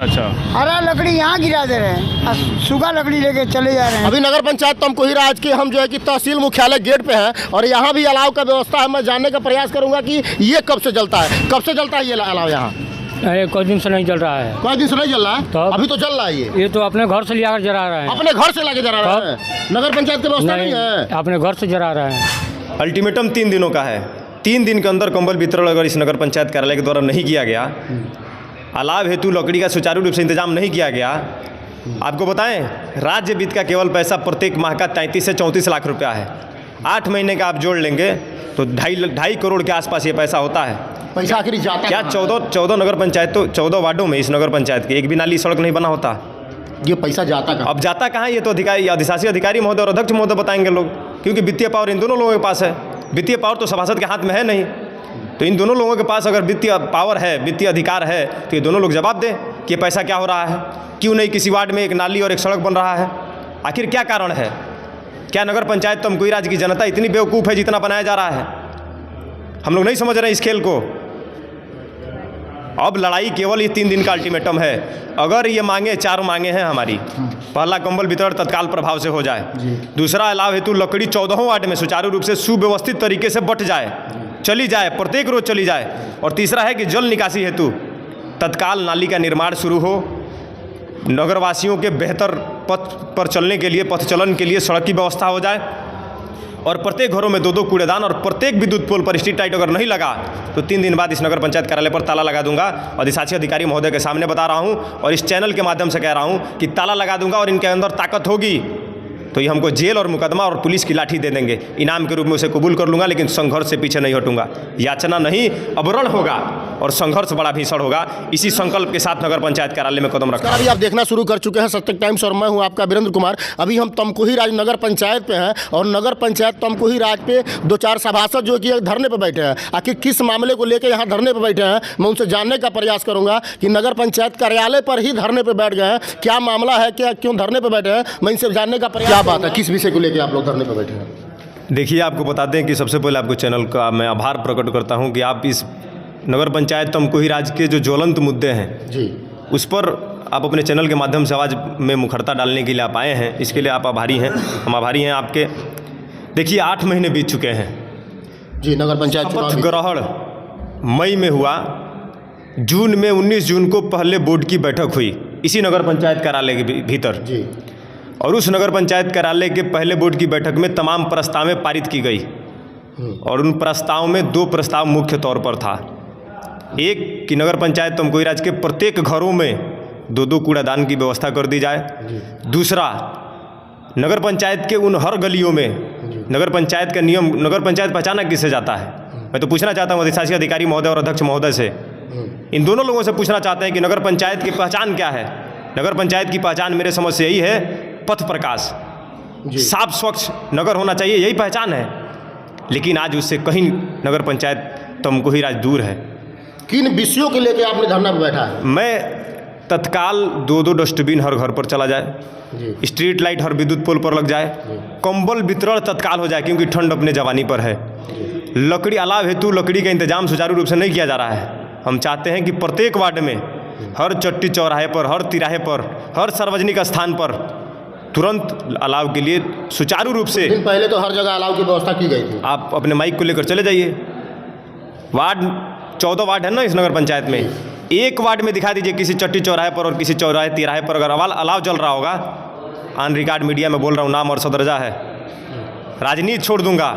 अच्छा, हरा लकड़ी यहाँ गिरा दे रहे हैं और सूखा लकड़ी लेके चले जा रहे हैं। अभी नगर पंचायत तमकुही राज के हम जो है कि तहसील मुख्यालय गेट पे हैं और यहाँ भी अलाव का व्यवस्था है। मैं जानने का प्रयास करूँगा कि ये कब से जलता है, कब से जलता है ये अलाव यहाँ? अरे कुछ दिन से नहीं चल रहा है। कोई दिन से नहीं जल रहा है? तो अभी तो जल रहा है ये तो अपने घर से लिया कर जला रहे हैं। अपने घर से लाके जला रहा है? नगर पंचायत की व्यवस्था नहीं है? अपने घर से जला रहे हैं। अल्टीमेटम 3 दिनों का है। 3 दिन के अंदर कंबल वितरण अगर इस नगर पंचायत कार्यालय के द्वारा नहीं किया गया, अलाव हेतु लकड़ी का सुचारू रूप से इंतजाम नहीं किया गया, आपको बताएं राज्य वित्त का केवल पैसा प्रत्येक माह का 33 से 34 लाख रुपया है। 8 महीने का आप जोड़ लेंगे तो 2.5 करोड़ के आसपास ये पैसा होता है। पैसा आखिर जाता क्या 14 नगर पंचायत, तो 14 वार्डों में इस नगर पंचायत के एक भी नाली सड़क नहीं बना होता? ये पैसा जाता कहाँ? अब जाता कहाँ, ये तो अधिकारी, अधिशासी अधिकारी महोदय और अध्यक्ष महोदय बताएंगे लोग, क्योंकि वित्तीय पावर इन दोनों लोगों के पास है। वित्तीय पावर तो सभासद के हाथ में है नहीं, तो इन दोनों लोगों के पास अगर वित्तीय पावर है, वित्तीय अधिकार है, तो ये दोनों लोग जवाब दें कि ये पैसा क्या हो रहा है, क्यों नहीं किसी वार्ड में एक नाली और एक सड़क बन रहा है, आखिर क्या कारण है? क्या नगर पंचायत तमकुही राज की जनता इतनी बेवकूफ़ है जितना बनाया जा रहा है? हम लोग नहीं समझ रहे हैं इस खेल को। अब लड़ाई केवल ये 3 दिन का अल्टीमेटम है। अगर ये मांगे, 4 मांगे हैं हमारी। पहला, कंबल वितरण तत्काल प्रभाव से हो जाए। दूसरा, अलाव हेतु लकड़ी 14 वार्ड में सुचारू रूप से सुव्यवस्थित तरीके से बट जाए, चली जाए, प्रत्येक रोज चली जाए। और तीसरा है कि जल निकासी हेतु तत्काल नाली का निर्माण शुरू हो, नगरवासियों के बेहतर पथ पर चलने के लिए, पथ चलन के लिए सड़क की व्यवस्था हो जाए, और प्रत्येक घरों में 2-2 कूड़ेदान, और प्रत्येक विद्युत पोल पर स्ट्रीट लाइट अगर नहीं लगा तो 3 दिन बाद इस नगर पंचायत कार्यालय पर ताला लगा दूंगा। अधिशासी अधिकारी महोदय के सामने बता रहा हूं और इस चैनल के माध्यम से कह रहा हूं कि ताला लगा दूंगा, और इनके अंदर ताकत होगी तो ये हमको जेल और मुकदमा और पुलिस की लाठी दे देंगे। इनाम के रूप में उसे कबूल कर लूँगा, लेकिन संघर्ष से पीछे नहीं हटूंगा। याचना नहीं, अवरण होगा और संघर्ष बड़ा भीषण होगा। इसी संकल्प के साथ नगर पंचायत कार्यालय में कदम रखा। अभी आप देखना शुरू कर चुके हैं सत्य टाइम्स और मैं हूं आपका वीरेंद्र कुमार। अभी हम तमकुही राज नगर पंचायत पे हैं और नगर पंचायत तमकुही राज पे 2-4 सभासद जो कि धरने पर बैठे हैं। आखिर किस मामले को लेकर यहाँ धरने पर बैठे हैं, मैं उनसे जानने का प्रयास करूँगा कि नगर पंचायत कार्यालय पर ही धरने पर बैठ गए हैं, क्या मामला है, क्या क्यों धरने पर बैठे हैं, मैं इनसे जानने का प्रयास। क्या बात है, किस विषय को लेकर आप लोग धरने पर बैठे हैं? देखिए, आपको बता दें कि सबसे पहले आपको चैनल का मैं आभार प्रकट करता हूं कि आप इस नगर पंचायत तमकुही राज के जो ज्वलंत मुद्दे हैं जी, उस पर आप अपने चैनल के माध्यम से आवाज़ में मुखरता डालने के लिए आप आए हैं। इसके लिए आप आभारी हैं, हम आभारी हैं आपके। देखिए, 8 महीने बीत चुके हैं जी। नगर पंचायत शपथ ग्रहण मई में हुआ, जून में 19 जून को पहले बोर्ड की बैठक हुई इसी नगर पंचायत कार्यालय के भीतर जी, और उस नगर पंचायत कार्यालय के पहले बोर्ड की बैठक में तमाम प्रस्तावें पारित की गई और उन प्रस्तावों में 2 प्रस्ताव मुख्य तौर पर था। एक कि नगर पंचायत तमकुही राज के प्रत्येक घरों में 2-2 कूड़ादान की व्यवस्था कर दी जाए। दूसरा, नगर पंचायत के उन हर गलियों में नगर पंचायत का नियम, नगर पंचायत पहचाना किससे जाता है? मैं तो पूछना चाहता हूँ अधिशासी अधिकारी महोदय और अध्यक्ष महोदय से, इन दोनों लोगों से पूछना चाहते हैं कि नगर पंचायत की पहचान क्या है? नगर पंचायत की पहचान मेरे समझ से यही है, पथ प्रकाश, साफ स्वच्छ नगर होना चाहिए, यही पहचान है। लेकिन आज उससे कहीं नगर पंचायत तमकुही राज दूर है। किन विषयों के लेकर आपने धरना पर बैठा है? मैं तत्काल 2-2 डस्टबिन हर घर पर चला जाए, स्ट्रीट लाइट हर विद्युत पोल पर लग जाए, कंबल वितरण तत्काल हो जाए क्योंकि ठंड अपने जवानी पर है। लकड़ी, अलाव हेतु लकड़ी का इंतजाम सुचारू रूप से नहीं किया जा रहा है। हम चाहते हैं कि प्रत्येक वार्ड में, हर चट्टी चौराहे पर, हर तिराहे पर, हर सार्वजनिक स्थान पर तुरंत अलाव के लिए सुचारू रूप से। दिन पहले तो हर जगह अलाव की व्यवस्था की गई थी। आप अपने माइक को लेकर चले जाइए। वार्ड 14 वार्ड है ना इस नगर पंचायत में, एक वार्ड में दिखा दीजिए किसी चट्टी चौराहे पर और किसी चौराहे तिराहे पर अगर अलाव जल रहा होगा। ऑन रिकॉर्ड मीडिया में बोल रहा हूँ, नाम और सदर्जा है। राजनीति छोड़ दूंगा,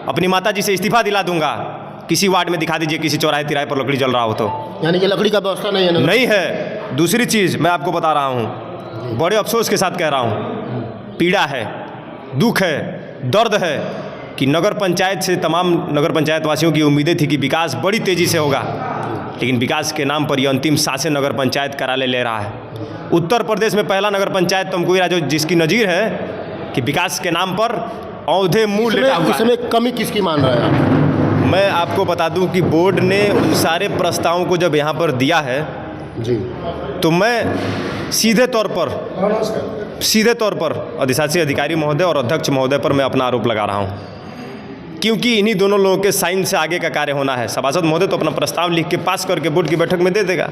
अपनी माता जी से इस्तीफा दिला दूंगा। किसी वार्ड में दिखा दीजिए किसी चौराहे तिराहे पर लकड़ी जल रहा हो तो। यानी कि लकड़ी का व्यवस्था नहीं है? नहीं है। दूसरी चीज़ मैं आपको बता रहा हूँ, बड़े अफसोस के साथ कह रहा हूँ, पीड़ा है, दुख है, दर्द है कि नगर पंचायत से तमाम नगर पंचायत वासियों की उम्मीदें थी कि विकास बड़ी तेज़ी से होगा, लेकिन विकास के नाम पर यह अंतिम सांसें नगर पंचायत कार्यालय ले रहा है। उत्तर प्रदेश में पहला नगर पंचायत तमकुही राज जिसकी नज़ीर है कि विकास के नाम पर औंधे मुँह लेटा हुआ है। इसमें कमी किसकी मान रहे हैं? मैं आपको बता दूं कि बोर्ड ने उन सारे प्रस्तावों को जब यहाँ पर दिया है जी, तो मैं सीधे तौर पर अधिशासी अधिकारी महोदय और अध्यक्ष महोदय पर मैं अपना आरोप लगा रहा हूँ, क्योंकि इन्हीं दोनों लोगों के साइन से आगे का कार्य होना है। सभासद महोदय तो अपना प्रस्ताव लिख के पास करके बोर्ड की बैठक में दे देगा,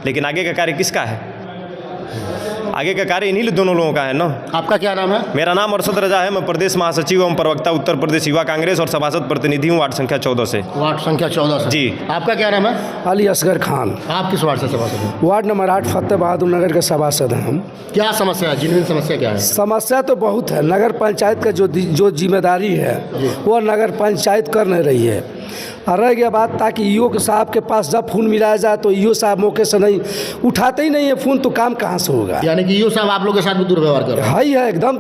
लेकिन आगे का कार्य किसका है? आगे का कार्य इन्हीं दोनों लोगों का है ना। आपका क्या नाम है? मेरा नाम अरशद रजा है। मैं प्रदेश महासचिव एवं प्रवक्ता उत्तर प्रदेश युवा कांग्रेस और सभासद प्रतिनिधि हूँ वार्ड संख्या 14 से। वार्ड संख्या 14 से जी। आपका क्या नाम है? अली असगर खान, आप किस वार्ड से सभासद हैं? वार्ड नंबर 8 फतेह बहादुर नगर के सभासद हैं हम। क्या समस्या है? जिनमें समस्या क्या है? समस्या तो बहुत है। नगर पंचायत का जो जिम्मेदारी है वो नगर पंचायत कर नहीं रही है। और रह गया बात ताकि ईओ साहब के पास जब फ़ोन मिलाया जाए तो ईओ साहब मौके से नहीं उठाते ही नहीं है फ़ोन, तो काम कहाँ से होगा? यानी कि ईओ साहब आप लोग के साथ भी दुर्व्यवहार कर रहे हैं? है एकदम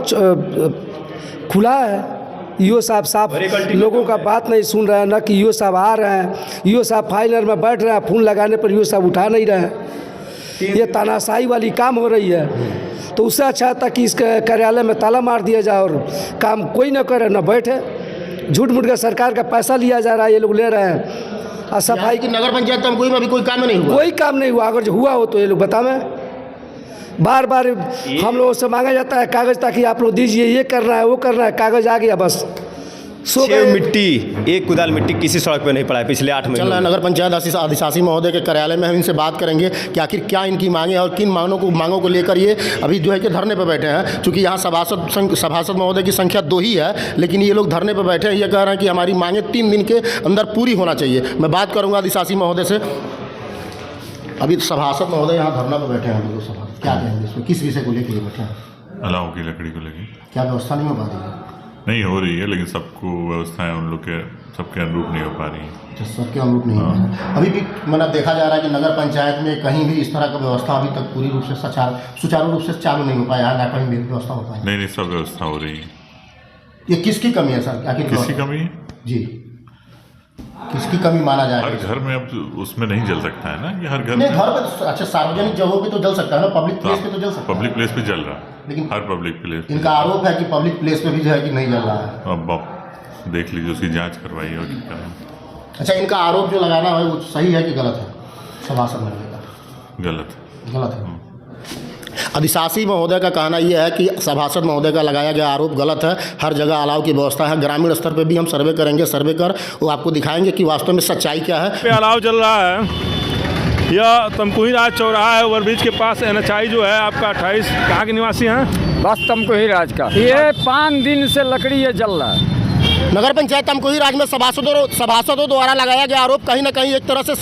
खुला है। ईओ साहब साफ लोगों का बात नहीं सुन रहे हैं, न कि ईओ साहब आ रहे हैं। ईओ साहब फाइनल में बैठ रहे हैं, फ़ोन लगाने पर ईओ साहब उठा नहीं रहे हैं। ये तानाशाही वाली काम हो रही है। तो उससे अच्छा था कि इसके कार्यालय में ताला मार दिया जाए और काम कोई न करे न बैठे। झूठ मूठ का सरकार का पैसा लिया जा रहा है, ये लोग ले रहे हैं। और सफाई की नगर पंचायत तमकुही में अभी कोई काम नहीं हुआ? कोई काम नहीं हुआ। अगर जो हुआ हो तो ये लोग बतावें। बार बार हम लोगों से मांगा जाता है कागज़, ताकि आप लोग दीजिए, ये करना है वो करना है। कागज़ आ गया बस सो छह मिट्टी, एक कुदाल मिट्टी किसी सड़क पे नहीं पड़ा है पिछले 8 चल महीनों रहा है। में। नगर पंचायत अधिशासी महोदय के कार्यालय में हम इनसे बात करेंगे कि आखिर क्या इनकी मांगे हैं और किन मांगों को लेकर ये अभी जो है कि धरने पर बैठे हैं। चूँकि यहाँ सभासद महोदय की संख्या 2 ही है, लेकिन ये लोग धरने पर बैठे हैं। ये कह रहे हैं कि हमारी मांगे 3 दिन के अंदर पूरी होना चाहिए। मैं बात करूँगा अधिशासी महोदय से। अभी सभासद महोदय यहाँ धरना पर बैठे हैं। सभासद क्या कहेंगे इसमें, किस विषय को लेकर ये बैठे हैं? अलाव की लकड़ी को लेके क्या व्यवस्था नहीं हो पा रही है? नहीं हो रही है, लेकिन सबको व्यवस्थाएं उन लोग के सबके अनुरूप नहीं हो पा रही हैं। अच्छा, सबके अनुरूप नहीं हो पा रहा है। अभी भी मतलब देखा जा रहा है कि नगर पंचायत में कहीं भी इस तरह का व्यवस्था अभी तक पूरी रूप से सुचारू रूप से चालू नहीं हो पाया है, ना कहीं भी व्यवस्था हो पाई। नहीं, सब व्यवस्था हो रही है। ये किसकी कमी है सर? आखिर किसकी कमी है? जी, किसकी कमी माना हर जाएगा? घर में अब उसमें नहीं जल सकता है ना, कि हर घर नहीं, में। घर पे अच्छा, सार्वजनिक जगहों पे तो जल सकता है ना, पब्लिक प्लेस पे तो जल सकता है। पब्लिक प्लेस पे जल रहा है, लेकिन हर पब्लिक प्लेस पे। इनका आरोप है कि पब्लिक प्लेस पे भी जो है कि नहीं जल रहा है। अब आप देख लीजिए, उसकी जांच करवाइए और क्या करें। अच्छा, इनका आरोप जो लगाना है वो सही है कि गलत है? सभासद महोदय का गलत है। अधिशासी महोदय का कहना यह है कि सभासद महोदय का लगाया गया आरोप गलत है। हर जगह अलाव की व्यवस्था है। ग्रामीण स्तर पर भी हम सर्वे करेंगे। सर्वे कर वो आपको दिखाएंगे कि वास्तव में सच्चाई क्या है। पे अलाव चल रहा है। यह तमकुही राज चौराहा है, ओवरब्रिज के पास NHI जो है आपका 28। कहाँ के निवासी हैं? बस तमकुही राज का ये 5 दिन से लकड़ी ये जल रहा है। नगर पंचायत तमकुही राज में सभासदों द्वारा लगाया गया आरोप कहीं ना कहीं एक तरह से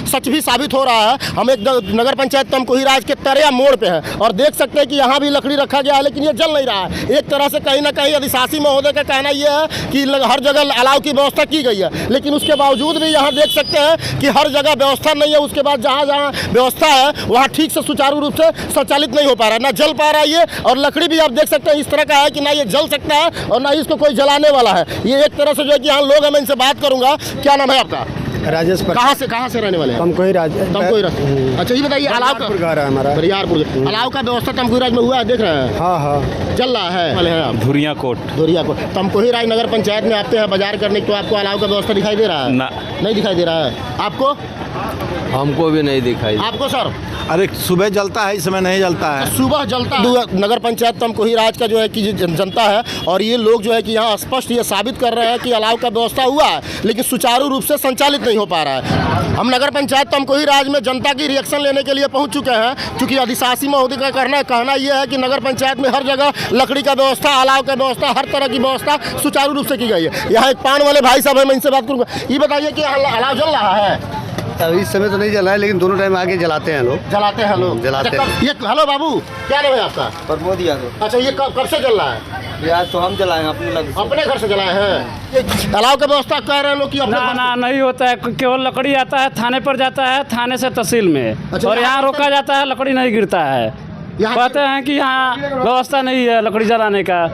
सच भी साबित हो रहा है। हम एक नगर पंचायत तमकुही राज के तरिया मोड़ पे हैं और देख सकते हैं कि यहाँ भी लकड़ी रखा गया है, लेकिन ये जल नहीं रहा है। एक तरह से कहीं ना कहीं अधिशासी महोदय का कहना यह है कि हर जगह अलाव की व्यवस्था की गई है, लेकिन उसके बावजूद भी यहाँ देख सकते हैं कि हर जगह व्यवस्था नहीं है। उसके बाद जहाँ जहाँ व्यवस्था है वहाँ ठीक से सुचारू रूप से संचालित नहीं हो पा रहा है, ना जल पा रहा है ये। और लकड़ी भी आप देख सकते हैं इस तरह का है कि ना ये जल सकता है और ना इसको कोई जलाने वाला है। ये एक तरह से जो है कि यहाँ लोग हैं। मैं इनसे बात करूंगा। क्या नाम है आपका? राजेश कहाँ से रहने वाले हैं? तमकुही राज। तमकुही राज। अच्छा, ये बताइए, अलाव का घर है हमारा बरियारपुर। अलाव का व्यवस्था तमकुही राज में हुआ है, देख रहे हैं? हाँ चल रहा है। वाले हैं आप? धुरिया कोट। तमकुही राज नगर पंचायत में आते हैं बाजार करने, तो आपको अलाव का व्यवस्था दिखाई दे रहा है? ना, नहीं दिखाई दे रहा है। आपको? हमको भी नहीं दिखाई। आपको सर? अरे सुबह जलता है, इस समय नहीं जलता है। सुबह जलता है। नगर पंचायत तमकुही राज का जो है कि जनता है और ये लोग जो है कि यहाँ स्पष्ट ये साबित कर रहे हैं कि अलाव का व्यवस्था हुआ है, लेकिन सुचारू रूप से संचालित नहीं हो पा रहा है। हम नगर पंचायत तमकुही राज में जनता की रिएक्शन लेने के लिए पहुँच चुके हैं, क्योंकि अधिशासी महोदय का कहना यह है कि नगर पंचायत में हर जगह लकड़ी का व्यवस्था, अलाव का व्यवस्था, हर तरह की व्यवस्था सुचारू रूप से की गई है। यहाँ एक पान वाले भाई साहब है, मैं इनसे बात करूँगा। ये बताइए कि अलाव जल रहा है? अभी इस समय तो नहीं जल रहा है, लेकिन दोनों टाइम आगे जलाते हैं लोग। जलाते हैं लोग? जलाते हैं। ये हेलो बाबू, क्या नाम है आपका? प्रमोद यादव। अच्छा, ये कब से जल रहा है? यार तो हम जलाए अपने घर से जलाए हैं। अलाव का व्यवस्था कह रहे हैं लोग कि ना नहीं होता है। केवल लकड़ी आता है, थाने पर जाता है, थाने से तहसील में। अच्छा, और यहाँ रोका जाता है, लकड़ी नहीं गिरता है। कहते हैं कि यहाँ व्यवस्था नहीं है लकड़ी जलाने का।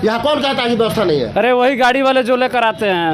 यहाँ कौन कहता है कि व्यवस्था नहीं है? अरे वही गाड़ी वाले जो लेकर आते हैं।